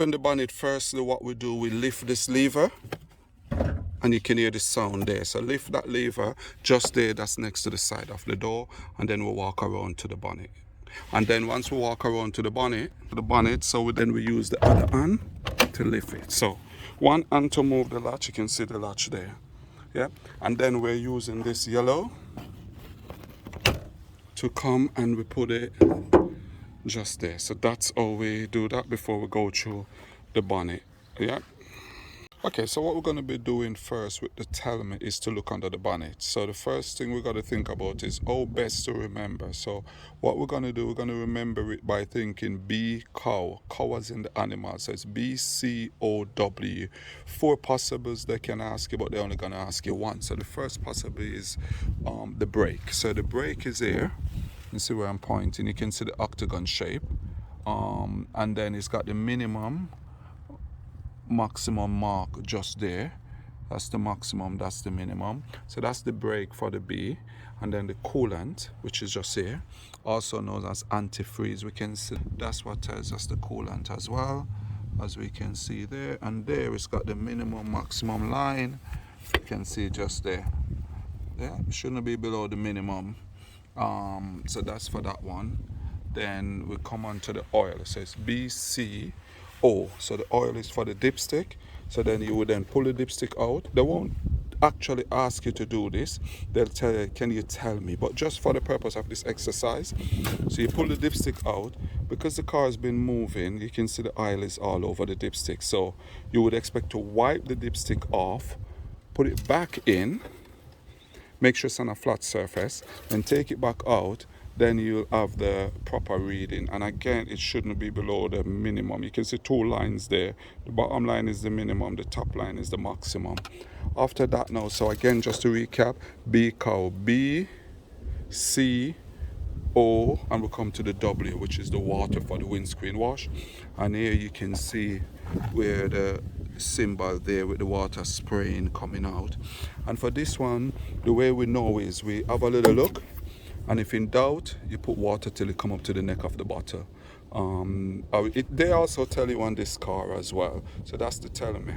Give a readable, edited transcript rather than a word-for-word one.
On the bonnet, firstly what we do, we lift this lever, and you can hear the sound there. So lift that lever just there, that's next to the side of the door, and then we'll walk around to the bonnet. And then once we walk around to the bonnet, then we use the other hand to lift it. So one hand to move the latch, you can see the latch there. Yeah, and then we're using this yellow to come and we put it just there. So that's how we do that before we go through the bonnet. Yeah. Okay, so what we're going to be doing first with the tell-me is to look under the bonnet. So the first thing we got to think about is how best to remember. So what we're going to do, we're going to remember it by thinking B, cow. Cow as in the animal. So it's B-C-O-W. 4 possibles they can ask you, but they're only going to ask you one. So the first possible is the brake. So the brake is here. You see where I'm pointing. You can see the octagon shape. And then it's got the minimum, maximum mark just there. That's the maximum, that's the minimum. So that's the brake for the B. And then the coolant, which is just here, also known as antifreeze. We can see that's what tells us the coolant as well, as we can see there. And there it's got the minimum maximum line. You can see just there. Yeah, it shouldn't be below the minimum. So that's for that one. Then we come on to the oil. It says BC. So the oil is for the dipstick. So then you would then pull the dipstick out. They won't actually ask you to do this. They'll tell you, can you tell me? But just for the purpose of this exercise, so you pull the dipstick out. Because the car has been moving, you can see the oil is all over the dipstick. So you would expect to wipe the dipstick off, put it back in, make sure it's on a flat surface, and take it back out. Then you'll have the proper reading, and again it shouldn't be below the minimum. You can see 2 lines there. The bottom line is the minimum, the top line is the maximum. After that now, so again just to recap, B cow, B C O, and we'll come to the W, which is the water for the windscreen wash. And here you can see where the symbol there with the water spraying coming out. And for this one, the way we know is we have a little look, and if in doubt, you put water till it come up to the neck of the bottle. They also tell you on this car as well. So that's the tell-me.